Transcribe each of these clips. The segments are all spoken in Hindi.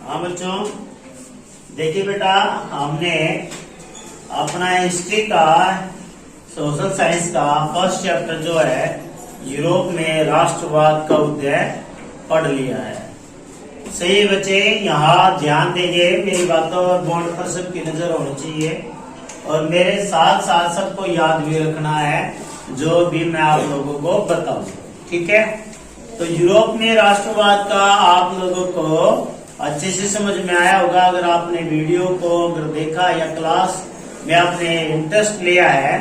हाँ बच्चों, देखिए बेटा, हमने अपना हिस्ट्री का सोशल साइंस का फर्स्ट चैप्टर जो है यूरोप में राष्ट्रवाद का उदय पढ़ लिया है। सही बच्चे, यहाँ ध्यान देंगे, मेरी बातों और बोर्ड पर सबकी नजर होनी चाहिए और मेरे साथ साथ सबको याद भी रखना है जो भी मैं आप लोगों को बताऊं, ठीक है। तो यूरोप में राष्ट्रवाद का आप लोगों को अच्छे से समझ में आया होगा अगर आपने वीडियो को अगर देखा या क्लास में आपने इंटरेस्ट लिया है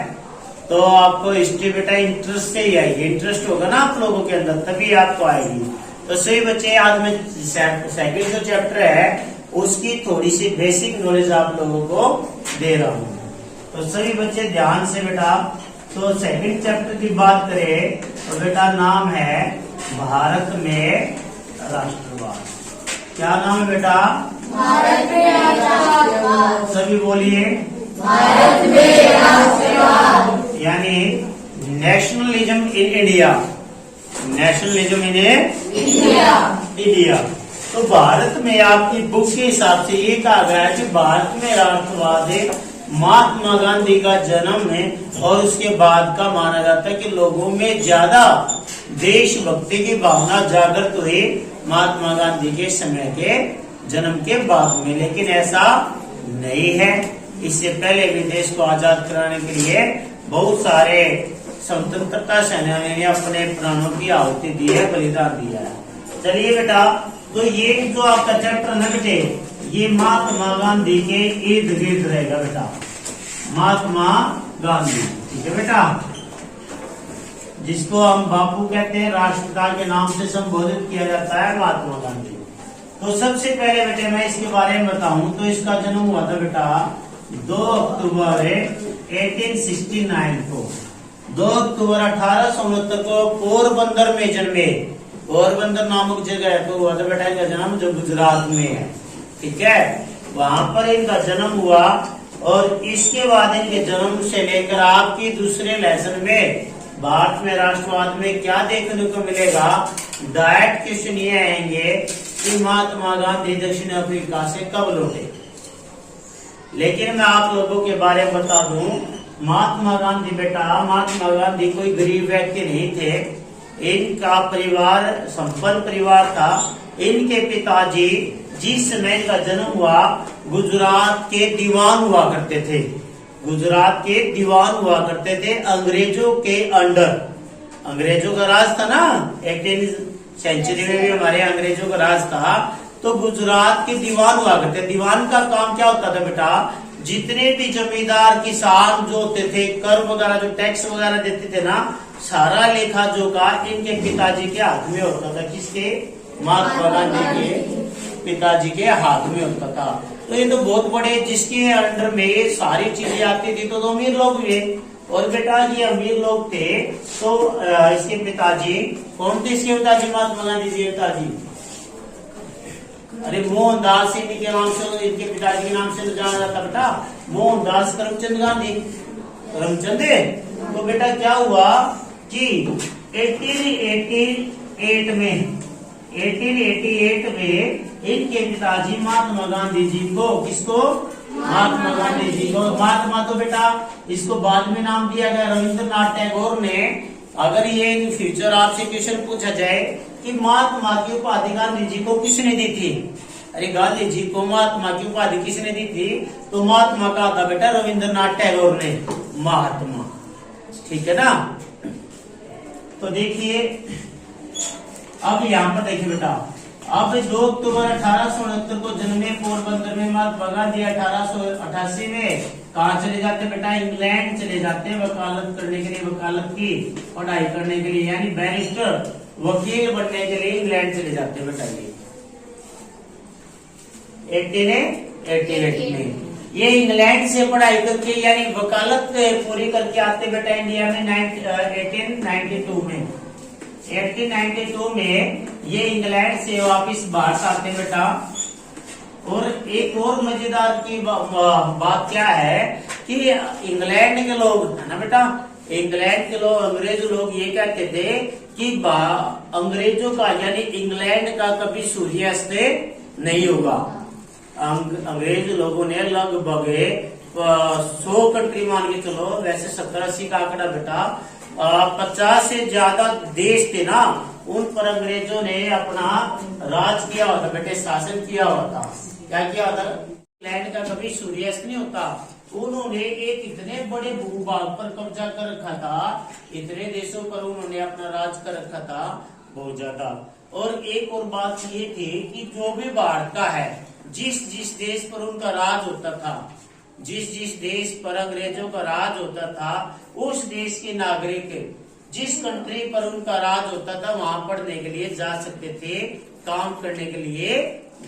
तो आपको हिस्ट्री बेटा इंटरेस्ट से ही आएगी। इंटरेस्ट होगा ना आप लोगों के अंदर तभी आपको आएगी। तो सही बच्चे, आज मैं सेकंड जो चैप्टर है उसकी थोड़ी सी बेसिक नॉलेज आप लोगों को दे रहा हूँ। तो सही बच्चे ध्यान से बेटा, तो सेकंड चैप्टर की बात करें तो बेटा नाम है भारत में राष्ट्रवाद। क्या नाम है बेटा? भारत में राष्ट्रवाद। सभी बोलिए, भारत में राष्ट्रवाद। यानी nationalism in India. Nationalism in India. तो भारत में आपकी बुक के हिसाब से ये कहा गया है कि भारत में राष्ट्रवाद है। महात्मा गांधी का जन्म है और उसके बाद का माना जाता है कि लोगों में ज्यादा देशभक्ति की भावना जागृत हुई महात्मा गांधी के समय के जन्म के बाद में, लेकिन ऐसा नहीं है। इससे पहले भी देश को आजाद कराने के लिए बहुत सारे स्वतंत्रता सेनानियों ने अपने प्राणों की आहुति दी है, बलिदान दिया है। चलिए बेटा, तो ये जो आपका चैप्टर न बेटे, ये महात्मा गांधी के इर्द गिर्द रहेगा बेटा। महात्मा गांधी, ठीक है बेटा, जिसको हम बापू कहते हैं, राष्ट्रपिता के नाम से संबोधित किया जाता है महात्मा गांधी। तो सबसे पहले बेटे मैं इसके बारे में बताऊं तो इसका जन्म हुआ था बेटा 2 अक्टूबर 1869 को। 2 अक्टूबर 1869 को पोरबंदर में जन्मे। पोरबंदर नामक जगह पर हुआ था बेटा इनका जन्म, जो गुजरात में है, ठीक है। वहां पर इनका जन्म हुआ और इसके बाद इनके जन्म से लेकर आपकी दूसरे लेसन में भारत में राष्ट्रवाद में क्या देखने को मिलेगा, डायरेक्ट क्वेश्चन ये आएंगे कि महात्मा गांधी दक्षिण अफ्रीका से कब लौटे। लेकिन मैं आप लोगों के बारे में बता दूं, महात्मा गांधी बेटा, महात्मा गांधी कोई गरीब व्यक्ति नहीं थे। इनका परिवार संपन्न परिवार था। इनके पिताजी जिस समय इनका जन्म हुआ गुजरात के दीवान हुआ करते थे। गुजरात के दीवान हुआ करते थे अंग्रेजों के अंडर। अंग्रेजों का राज था ना, 18वीं सेंचुरी में भी हमारे अंग्रेजों का राज था। तो गुजरात के दीवान हुआ करते। दीवान का काम क्या होता था बेटा, जितने भी जमींदार किसान जो होते थे, कर वगैरह जो टैक्स वगैरह देते थे ना, सारा लेखा जोखा इनके पिताजी के हाथ में होता था। किसके? महात्मा गांधी के पिताजी के हाथ में होता था। तो ये तो बहुत बड़े, जिसके अंडर में ये सारी चीजें आती थी तो अमीर लोग हुए। और बेटा ये अमीर लोग थे तो इसके पिताजी कौन थे? इसके पिताजी महात्मा गांधी जी के पिताजी, अरे मोहनदास, इनके नाम से, इनके पिताजी के नाम से जाना जाता बेटा, मोहनदास करमचंद गांधी, करमचंद। तो बेटा क्या हुआ कि 1888 में इनके पिताजी महात्मा गांधी जी को, किसको? महात्मा गांधी जी को। महात्मा तो बेटा इसको बाद में नाम दिया गया रविंद्रनाथ टैगोर ने। अगर ये इन फ्यूचर आपसे क्वेश्चन पूछा जाए कि महात्मा की उपाधि गांधी जी को किसने दी थी, अरे गांधी जी को महात्मा की उपाधि किसने दी थी, तो महात्मा का था बेटा रविंद्रनाथ टैगोर ने, महात्मा, ठीक है ना। तो देखिए अब यहाँ पर देखिए बेटा, अब 2 अक्टूबर 1869 को जन्मे पोरबंदर में महात्मा गांधी 1888 में कहा चले जाते बेटा? इंग्लैंड चले जाते हैं वकालत करने के लिए, वकालत की पढ़ाई करने के लिए, यानी बैरिस्टर, वकील बनने के लिए इंग्लैंड चले जाते हैं बेटा। ये 1888 में ये इंग्लैंड से पढ़ाई करके यानी वकालत पूरी करके आते बेटा इंडिया में 1892 में। 1892 में ये इंग्लैंड से वापिस भारत आते बेटा। और एक और मजेदार की बात क्या है कि इंग्लैंड के लोग है ना बेटा, इंग्लैंड के लोग, अंग्रेज लोग ये कहते थे कि अंग्रेजों का यानी इंग्लैंड का कभी सूर्यास्त नहीं होगा। अंग्रेज लोगों ने लगभग 100 कंट्री मान के चलो, वैसे 70-80 का आंकड़ा बेटा, 50 से ज्यादा देश थे ना, उन पर अंग्रेजों ने अपना राज किया हुआ था बेटे, शासन किया हुआ था। क्या किया होता? लैंड का कभी सूर्यास्त नहीं होता। उन्होंने एक इतने बड़े भूभाग पर कब्जा कर रखा था, इतने देशों पर उन्होंने अपना राज कर रखा था, बहुत ज्यादा। और एक और बात ये थी कि जो भी भारत का है, जिस जिस देश पर उनका राज होता था, जिस जिस देश पर अंग्रेजों का राज होता था, उस देश के नागरिक जिस कंट्री पर उनका राज होता था वहां पढ़ने के लिए जा सकते थे, काम करने के लिए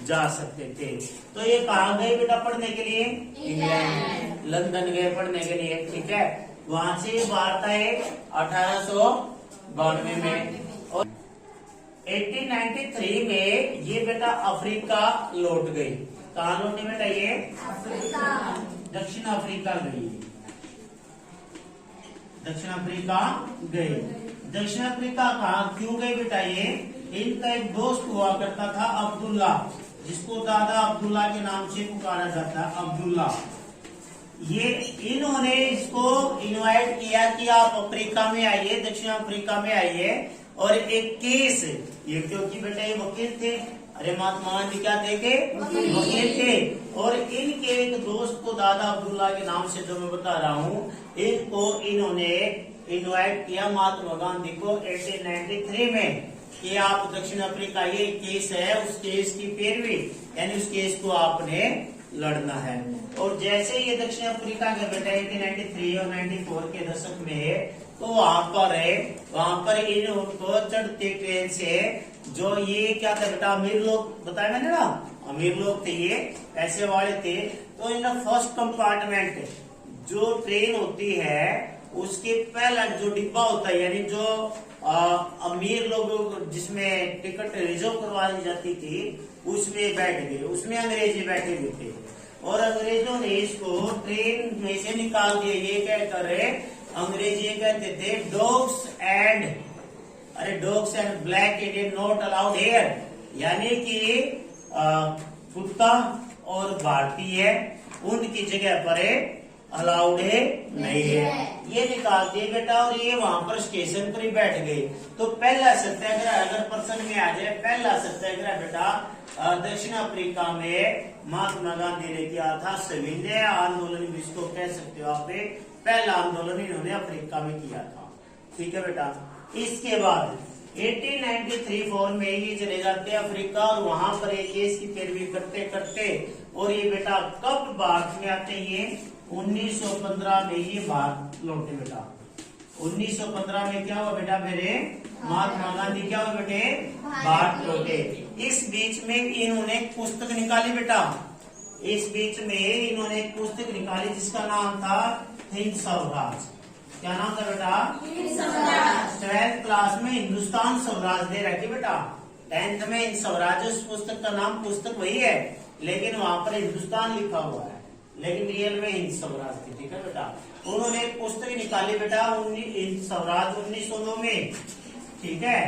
जा सकते थे। तो ये कहाँ गए बेटा पढ़ने के लिए? इंग्लैंड, लंदन गए पढ़ने के लिए, ठीक है। वहां से भारत आए 1892 में, और 1893 में ये बेटा अफ्रीका लौट गई। कहाँ लौटे बेटा? ये दक्षिण अफ्रीका गई, दक्षिण अफ्रीका गए। दक्षिण अफ्रीका कहाँ क्यों गए बेटा? ये इनका एक दोस्त हुआ करता था अब्दुल्ला, जिसको दादा अब्दुल्ला के नाम से पुकारा जाता है, अब्दुल्ला। ये इन्होंने इसको इनवाइट किया कि आप अफ्रीका में आइए, दक्षिण अफ्रीका में आइए, और एक केस, ये क्योंकि बेटा ये वकील थे, अरे महात्मा गांधी क्या थे के? वकील थे। और इनके एक दोस्त को दादा अब्दुल्ला के नाम से जो मैं बता रहा हूँ, इनको इन्होंने इनवाइट किया महात्मा गांधी को 1893 में कि आप दक्षिण अफ्रीका, ये केस है, उस केस की पैरवी, यानी उस केस को आपने लड़ना है। और जैसे ये दक्षिण अफ्रीका के बेटा 1893 और 94 के दशक में, तो वहां पर इनको चढ़ते ट्रेन से, जो ये क्या था बेटा, अमीर लोग बताया मैंने ना, अमीर लोग थे ये, पैसे वाले थे, तो इन फर्स्ट कंपार्टमेंट जो ट्रेन होती है उसके पहला जो डिब्बा होता है, यानी जो अमीर लोग जिसमें टिकट रिजर्व करवा दी जाती थी, उसमें बैठ गए। उसमें अंग्रेजी बैठे हुए थे, और अंग्रेजों ने इसको ट्रेन में से निकाल दिया। ये क्या कर रहे, अंग्रेजी कहते थे dogs and black Indian not allowed here, यानी कि कुत्ता और भारतीय उनकी जगह पर अलाउड है नहीं है, ये निकाल दिए बेटा। और ये वहां पर स्टेशन पर ही बैठ गए। तो पहला सत्याग्रह अगर प्रसंग में आ जाए, पहला सत्याग्रह बेटा दक्षिण अफ्रीका में महात्मा गांधी ने किया था। सविनय आंदोलन भी इसको कह सकते हो आप, पहला आंदोलन इन्होंने अफ्रीका में किया था, ठीक है बेटा। इसके बाद 1893-4 में ये चले जाते हैं अफ्रीका, और वहां पर एक केस की पैरवी करते करते, और ये बेटा कब भारत में आते हैं? 1915 में ये भारत लौटे बेटा। 1915 में क्या हुआ बेटा मेरे? महात्मा गांधी क्या हुआ बेटे? भारत लौटे। इस बीच में इन्होंने एक पुस्तक निकाली बेटा, इस बीच में इन्होंने एक पुस्तक निकाली जिसका नाम था हिंद स्वराज। क्या नाम था बेटा? 12th क्लास में हिंदुस्तान स्वराज दे रखी बेटा, 10th में हिंद स्वराज। उस पुस्तक का नाम, पुस्तक वही है लेकिन वहां पर हिंदुस्तान लिखा हुआ है, लेकिन रियल में हिंद स्वराज थी, ठीक है बेटा। उन्होंने एक पुस्तक निकाली बेटा हिंद स्वराज 1909 में, ठीक है,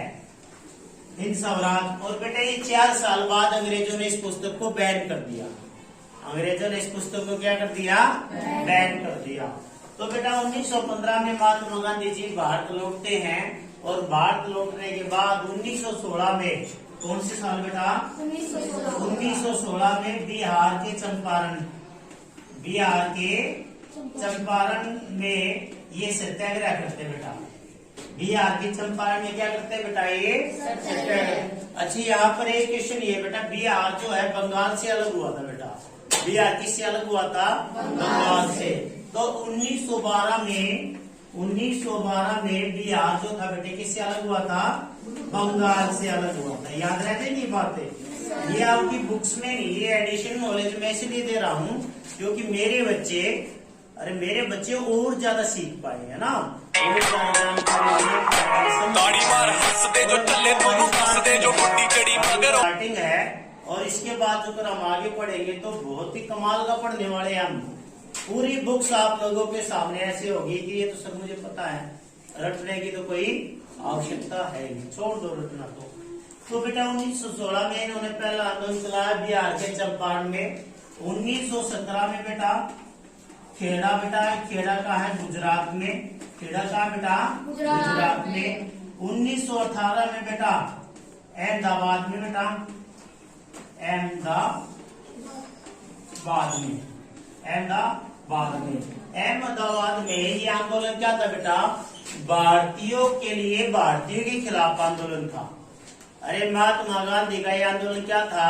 हिंद स्वराज। और बेटा ये 4 साल बाद अंग्रेजों ने इस पुस्तक को बैन कर दिया। अंग्रेजों ने इस पुस्तक को क्या कर दिया? बैन कर दिया। तो बेटा 1915 में महात्मा गांधी जी भारत लौटते हैं, और भारत लौटने के बाद 1916 में, कौन से साल बेटा? 1916 में बिहार के चंपारण में ये सत्याग्रह करते बेटा। बिहार के चंपारण में क्या करते हैं बेटा? ये सत्याग्रह। अच्छा, यहाँ पर एक क्वेश्चन ये बेटा, बिहार जो है बंगाल से अलग हुआ था बेटा। बिहार किससे अलग हुआ था? बंगाल से। तो 1912 में बिहार जो था बेटे किससे अलग हुआ था? बंगाल से अलग हुआ था। याद रहते नहीं बातें? ये आपकी बुक्स में नहीं, ये एडिशन नॉलेज में इसलिए दे रहा हूँ क्योंकि मेरे बच्चे और ज्यादा सीख पाए, है ना। स्टार्टिंग है, और इसके बाद अगर हम आगे पढ़ेंगे तो बहुत ही कमाल का पढ़ने वाले हम। पूरी बुक्स आप लोगों के सामने ऐसे होगी कि ये तो सब मुझे पता है, रटने की तो कोई आवश्यकता है नहीं, छोड़ दो रटना। तो तो बेटा 1916 में इन्होंने पहला आंदोलन चलाया बिहार के चंपारण में। 1917 में बेटा खेड़ा का है गुजरात में, खेड़ा का बेटा गुजरात में। 1918 में बेटा अहमदाबाद में, बेटा अहमदाबाद में ये आंदोलन क्या था बेटा, भारतीयों के लिए, भारतीयों के खिलाफ आंदोलन था। अरे महात्मा गांधी का ये आंदोलन क्या था,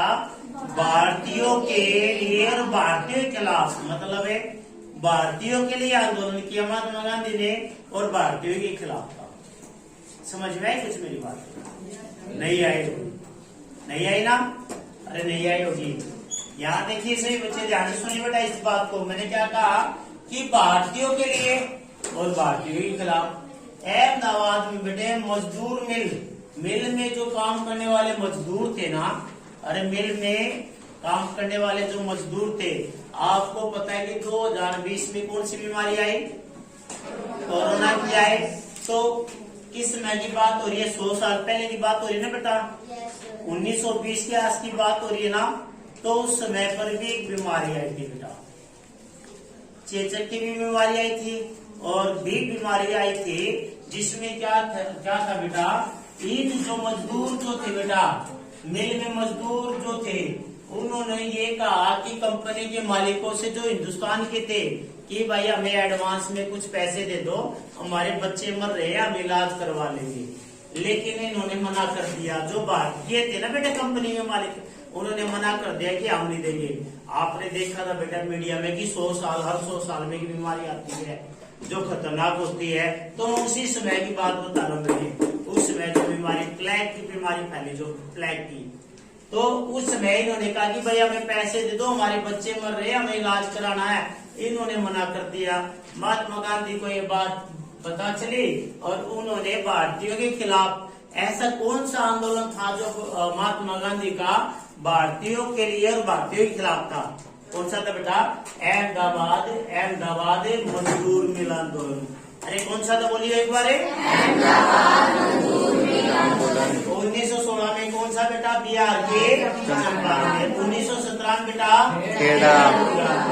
भारतीयों के लिए और भारतीयों के खिलाफ, मतलब है भारतीयों के लिए आंदोलन किया महात्मा गांधी ने और भारतीयों के खिलाफ था। समझ में आई कुछ मेरी बात? नहीं आई? नहीं आई ना? अरे नहीं आई होगी। यहाँ देखिए सही बच्चे, ध्यान से सुनिए बेटा इस बात को। मैंने क्या कहा कि भारतीयों के लिए और भारतीयों के खिलाफ। अहमदाबाद में बेटे मजदूर मिल में जो काम करने वाले मजदूर थे ना, अरे मिल में काम करने वाले जो मजदूर थे, आपको पता है कि 2020 में कौन सी बीमारी आई, कोरोना की आई। तो किस समय की बात हो रही है, 100 साल पहले की बात हो रही है ना बेटा, 1920 के आस की बात हो रही है ना। तो उस समय पर भी एक बीमारी आई थी बेटा, चेचक की भी बीमारी आई थी और भी बीमारी आई थी, जिसमें क्या था बेटा, इन जो मजदूर जो थे बेटा, मिल में मजदूर जो थे, उन्होंने ये कहा कि कंपनी के मालिकों से जो हिंदुस्तान के थे कि भाई हमें एडवांस में कुछ पैसे दे दो, हमारे बच्चे मर रहे हैं, हम इलाज करवा लेंगे। लेकिन इन्होंने मना कर दिया। जो भारतीय थे ना बेटा कंपनी के मालिक, उन्होंने मना कर दिया कि हम नहीं देंगे। आपने देखा था बेटा मीडिया में कि 100 साल हर 100 साल में एक बीमारी आती है जो खतरनाक होती है। तो उसी समय की बात बता रहा हूँ मैंने, उस समय जो बीमारी प्लेग की बीमारी फैली, जो प्लेग की, तो उस समय इन्होंने कहा कि भाई हमें पैसे दे दो, हमारे बच्चे मर रहे हैं, हमें इलाज कराना है। इन्होंने मना कर दिया। महात्मा गांधी को ये बात पता चली और उन्होंने भारतीयों के खिलाफ ऐसा कौन सा आंदोलन था जो महात्मा गांधी का भारतीयों के लिए और भारतीयों के खिलाफ था? कौन सा था बेटा? अहमदाबाद मजदूर मिल आंदोलन। अरे कौन सा था बोलिए एक बार? 1916 में कौन सा बेटा? बिहार के चंपारण में। 1917 में बेटा खेड़ा।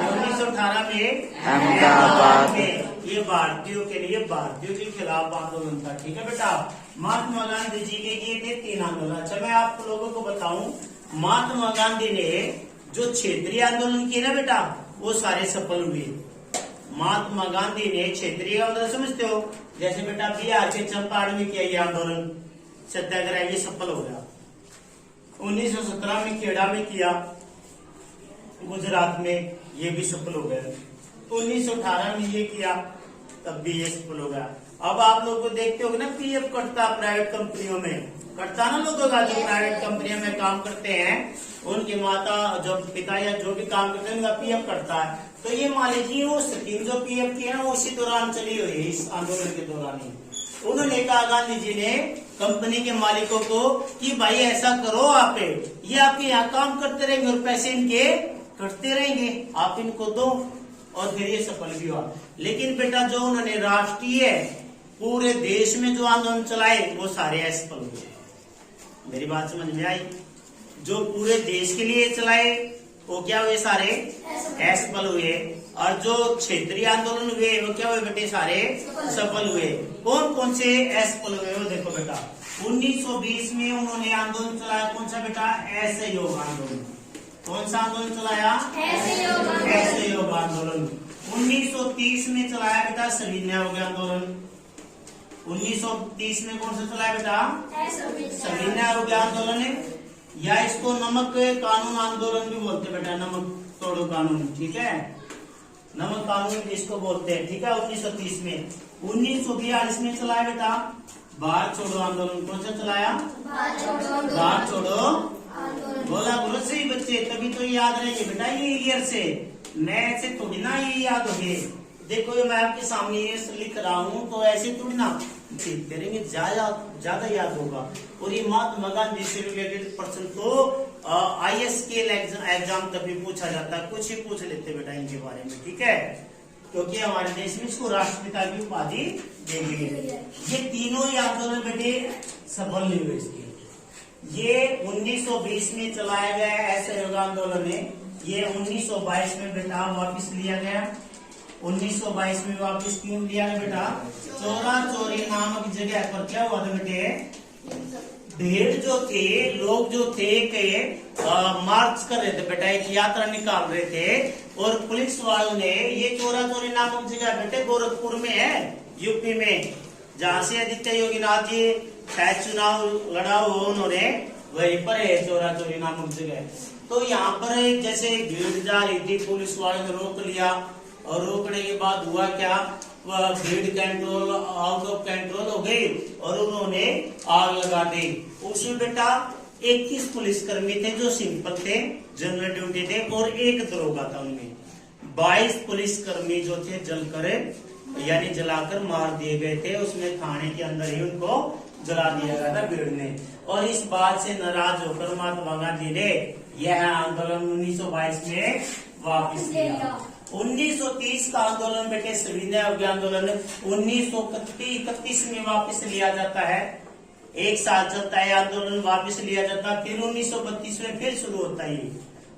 1918 में अहमदाबाद में। ये भारतीयों के लिए, भारतीयों के खिलाफ आंदोलन था। ठीक है बेटा। महात्मा गांधी जी के ये थे 3 आंदोलन। अच्छा मैं आप लोगों को बताऊं, महात्मा गांधी ने जो क्षेत्रीय आंदोलन किए ना बेटा, वो सारे सफल हुए। महात्मा गांधी ने क्षेत्रीय आंदोलन समझते हो, जैसे बेटा बिहार के चंपारण में किया ये आंदोलन सत्याग्रह, ये सफल हो गया। 1917 में खेड़ा में किया गुजरात में, ये भी सफल हो गया। 1918 में ये किया, तब भी ये सफल हो गया। अब आप लोग को देखते हो ना, पीएफ कटता प्राइवेट कंपनियों में, कटता ना लोगों का, जो प्राइवेट कंपनियों में काम करते हैं उनके माता जो पिता या जो भी काम करते हैं उनका पीएफ कटता है। तो ये मान लीजिए वो स्कीम जो पीएफ की है ना, उसी दौरान चली हुई है, इस आंदोलन के दौरान ही। उन्होंने कहा गांधी जी ने कंपनी के मालिकों को कि भाई ऐसा करो, आप ये आपके यहाँ काम करते रहेंगे और पैसे इनके कटते रहेंगे, आप इनको दो। और फिर ये सफल भी हुआ। लेकिन बेटा जो उन्होंने राष्ट्रीय पूरे देश में जो आंदोलन चलाए वो सारे असफल हुए। मेरी बात समझ में आई? जो पूरे देश के लिए चलाए वो क्या हुए? सारे असफल हुए। और जो क्षेत्रीय आंदोलन हुए वो क्या हुए बेटे? सारे सफल हुए। कौन कौन से असफल हुए वो देखो बेटा। 1920 में उन्होंने आंदोलन चलाया, कौन सा बेटा? असहयोग आंदोलन। कौन सा आंदोलन चलाया? असहयोग आंदोलन। 1930 में चलाया बेटा सविनय अवज्ञा आंदोलन। 1930 में कौन सा चलाया बेटा? सविनय अवज्ञा आंदोलन है, या इसको नमक कानून आंदोलन भी बोलते बेटा, नमक तोड़ो कानून। ठीक है, नमक कानून इसको बोलते हैं। ठीक है, 1930 में। 1942 में चलाया बेटा भारत छोड़ो आंदोलन। कौन सा चलाया? भारत छोड़ो। बोला बोलो सही बच्चे, तभी तो याद रहेंगे बेटा ये ईयर से, मैं ऐसे थोड़ी ना ये याद होंगे। देखो ये मैं आपके सामने ये लिख रहा हूँ तो ऐसे थोड़ी ना करेंगे, ज्यादा याद होगा। और ये महात्मा गांधी से रिलेटेड प्रश्न तो आईएएस के एग्जाम तक भी पूछा जाता है, कुछ ही पूछ लेते बेटा इनके बारे में। ठीक है, क्योंकि हमारे देश में इसको राष्ट्रपिता की उपाधि दी गई है। ये तीनों ही आंदोलन बेटे सफल नहीं हुए इसके। ये 1920 में चलाया गया असहयोग आंदोलन है। ये 1922 में बेटा वापस लिया गया। 1922 में वापस क्यों लिया गया बेटा? चोरा चोरी नामक जगह पर क्या हुआ था बेटे? भीड़ जो थे, लोग जो थे के मार्च कर रहे थे बेटा, एक यात्रा निकाल रहे थे और पुलिस वालों ने ये चोरा चोरी नामक जगह बेटे गोरखपुर में है, यूपी में, जहाँ से आदित्य योगीनाथ जी शायद चुनाव लड़ा हो उन्होंने, वहीं पर है चोरा चोरी नामक जगह। तो यहाँ पर जैसे भीड़ जा रही थी, पुलिस वालों ने रोक लिया और रोकने के बाद हुआ क्या? वह भीड़ कंट्रोल आउट ऑफ कंट्रोल हो गई और उन्होंने आग लगा दी। उसमें बेटा 21 पुलिसकर्मी थे जो सिंपल थे, जनरल ड्यूटी थे, और एक दरोगा था। उनमें 22 पुलिसकर्मी जो थे जलकर यानी जलाकर मार दिए गए थे। उसमें थाने के अंदर ही उनको जला दिया गया था भीड़ ने। और इस बात से नाराज होकर महात्मा गांधी ने यह आंदोलन 1922 में वापस लिया। 1930 का आंदोलन बेटे सविनय अवज्ञा आंदोलन 1931 में वापस लिया जाता है। एक साल चलता है आंदोलन, वापस लिया जाता है। फिर 1932 में फिर शुरू होता है।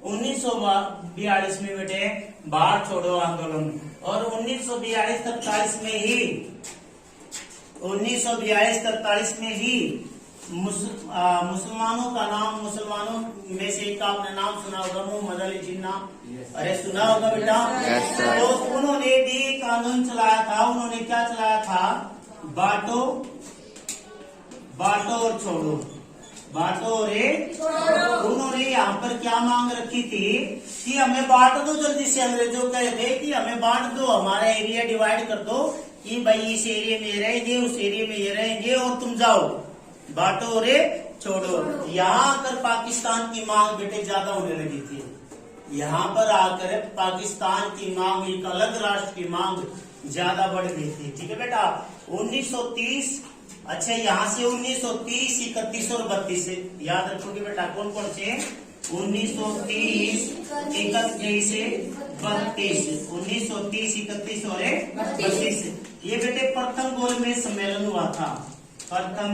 1942 में बेटे भारत छोड़ो आंदोलन, और 1942-43 में ही 1942-43 में ही मुसलमानों का नाम, मुसलमानों में से एक का आपने नाम सुना होगा, मोहम्मद अली जिन्ना। अरे सुना होगा बेटा। तो उन्होंने भी एक आंदोलन चलाया था। उन्होंने क्या चलाया था? बांटो और छोड़ो, बांटो और उन्होंने यहाँ पर क्या मांग रखी थी कि हमें बांट दो जल्दी से। अंग्रेजों कह रहे कि हमें बांट दो, हमारा एरिया डिवाइड कर दो कि भाई इस एरिया में ये रहेंगे, उस एरिया में ये रहेंगे, और तुम जाओ, बांटो और छोड़ो। यहाँ आकर पाकिस्तान की मांग बेटे ज्यादा होने लगी थी। यहाँ पर आकर पाकिस्तान की मांग, एक अलग राष्ट्र की मांग ज्यादा बढ़ गई थी। ठीक है बेटा। 1930, अच्छा यहाँ से 1930, 31 और 32 याद रखोगे बेटा। कौन कौन से? 1930, 31 से 32, 1930, 31 और 32। ये बेटे प्रथम गोलमेज सम्मेलन हुआ था। प्रथम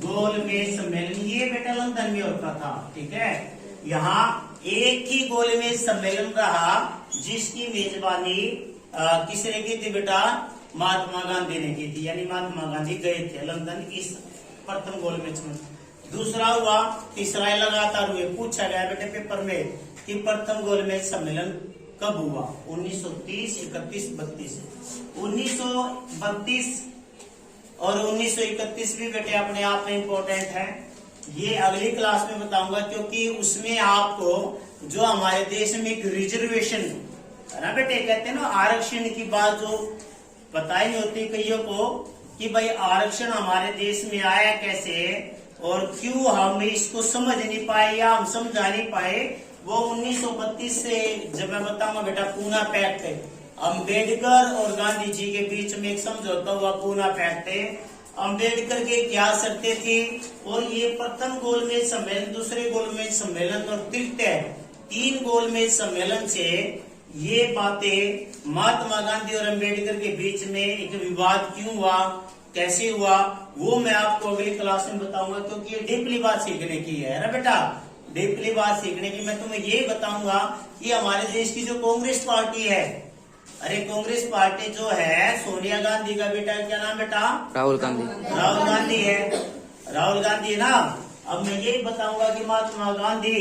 गोलमेज सम्मेलन ये बेटा लंदन में होता था। ठीक है। यहाँ एक ही गोलमेज सम्मेलन रहा जिसकी मेजबानी किसने की थी बेटा? महात्मा गांधी ने की थी। यानी महात्मा गांधी गए थे लंदन इस प्रथम गोलमेज में। दूसरा हुआ, तीसरा लगातार हुए। पूछा गया बेटे पेपर में कि प्रथम गोलमेज सम्मेलन कब हुआ? 1930, 31, 32। 1932 और 1931 भी बेटे अपने आप में इम्पोर्टेंट है। ये अगली क्लास में बताऊंगा, क्योंकि उसमें आपको जो हमारे देश में एक रिजर्वेशन है ना बेटे, कहते हैं ना आरक्षण की बात, जो पता ही नहीं होती कईयों को कि भाई आरक्षण हमारे देश में आया कैसे और क्यों हम इसको समझ नहीं पाए या हम समझा नहीं पाए। वो 1932 से जब मैं बताऊंगा बेटा, पूना पैक्ट है। अम्बेडकर और गांधी जी के बीच में एक समझौता हुआ, पूना पैक्ट है। अम्बेडकर के क्या शर्तें थी, और ये प्रथम गोलमेज सम्मेलन, दूसरे गोलमेज सम्मेलन और तृतीय 3 गोलमेज सम्मेलन से ये बातें महात्मा गांधी और अम्बेडकर के बीच में एक विवाद क्यों हुआ, कैसे हुआ, वो मैं आपको अगली क्लास में बताऊंगा। क्योंकि ये डीपली बात सीखने की है ना बेटा, डीपली बात सीखने की। मैं तुम्हें ये बताऊंगा कि हमारे देश की जो कांग्रेस पार्टी है, अरे कांग्रेस पार्टी जो है, सोनिया गांधी का बेटा क्या नाम बेटा? राहुल गांधी है। राहुल गांधी ना। अब मैं यही बताऊंगा कि महात्मा गांधी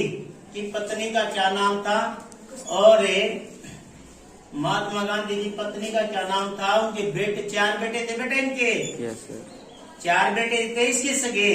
की पत्नी का क्या नाम था, और महात्मा गांधी की पत्नी का क्या नाम था। उनके बेटे, 4 बेटे थे बेटे इनके। yes, 4 बेटे थे इसके सगे।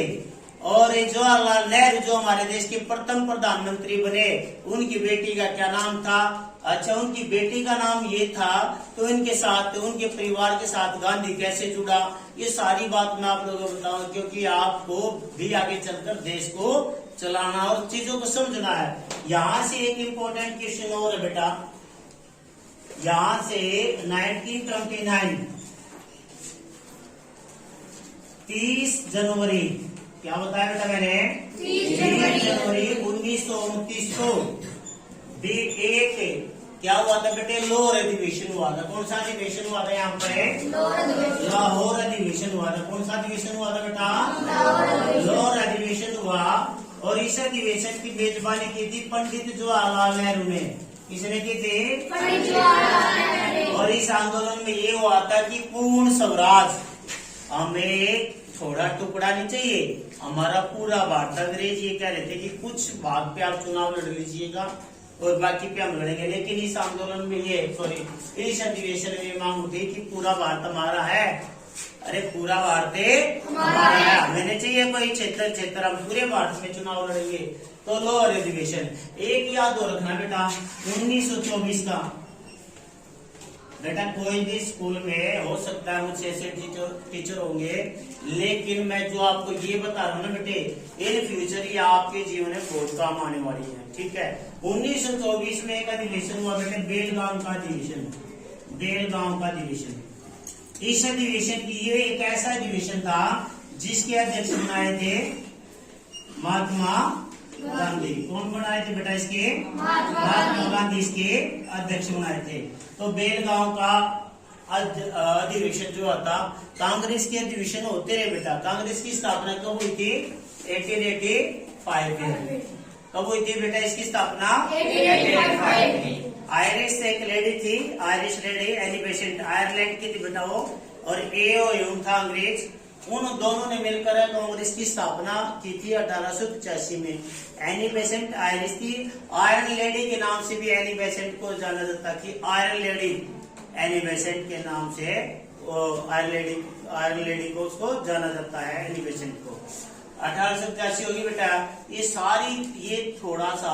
और जवाहरलाल नेहरू जो हमारे देश के प्रथम प्रधानमंत्री बने, उनकी बेटी का क्या नाम था? अच्छा, उनकी बेटी का नाम ये था। तो इनके साथ, उनके परिवार के साथ गांधी कैसे जुड़ा, ये सारी बात मैं आप लोगों को बताऊंगा, क्योंकि आपको भी आगे चलकर देश को चलाना और चीजों को समझना है। यहाँ से एक इम्पोर्टेंट क्वेश्चन और है बेटा। यहाँ से 1929 30 जनवरी, क्या बताया बेटा मैंने? 30 जनवरी 1929 को भी एक क्या हुआ था बेटे, लाहौर अधिवेशन हुआ था। कौन सा अधिवेशन हुआ था यहाँ पर, लाहौर अधिवेशन हुआ था। कौन सा अधिवेशन हुआ था बेटा, लाहौर अधिवेशन हुआ। और इस अधिवेशन की मेजबानी की थी पंडित जवाहरलाल नेहरू ने। किसने की थी, और इस आंदोलन में ये हुआ था कि पूर्ण स्वराज हमें थोड़ा टुकड़ा नहीं चाहिए, हमारा पूरा भारत। अंग्रेज ये कह रहे थे कि कुछ भाग पे आप चुनाव लड़ लीजिएगा और बाकी पे हम लड़ेंगे। लेकिन इस आंदोलन में इस अधिवेशन में मांग उठी कि पूरा भारत हमारा है। अरे पूरा भारत हमारा है, हमें नहीं चाहिए कोई क्षेत्र, हम पूरे भारत में चुनाव लड़ेंगे। तो लाहौर अधिवेशन एक याद हो रखना बेटा, 1924 का। बेटा कोई भी स्कूल में हो सकता है मुझसे ऐसे टीचर होंगे, लेकिन मैं जो आपको ये बता रहा हूँ ना बेटे, इन फ्यूचर ये आपके जीवन में बहुत काम आने वाली है। ठीक है, 1924 में एक अधिवेशन हुआ बेटे, बेलगांव का अधिवेशन। बेलगांव का अधिवेशन, इस अधिवेशन की ये एक ऐसा अधिवेशन था जिसके अध्यक्ष बनाए थे महात्मा गांधी। कौन बनाए थे बेटा इसके, महात्मा गांधी इसके अध्यक्ष बनाए थे। तो बेलगांव का अधिवेशन जो था, कांग्रेस के अधिवेशन होते रहे बेटा। कांग्रेस की स्थापना कब हुई थी, 1885 में। कब हुई थी बेटा इसकी स्थापना, 1885 में। आयरिश से एक लेडी थी, Irish lady Annie Besant, Ireland की थी बेटा वो, और एओ था अंग्रेज। उन दोनों ने मिलकर कांग्रेस की स्थापना की थी 1885 में। एनी बेसेंट आयरिश थी, आयरन लेडी के नाम से भी एनी बेसेंट को जाना जाता कि आयरन लेडी, एनी बेसेंट के नाम से आयरन लेडी को उसको जाना जाता है, एनी बेसेंट को। 1885 होगी बेटा। ये सारी ये थोड़ा सा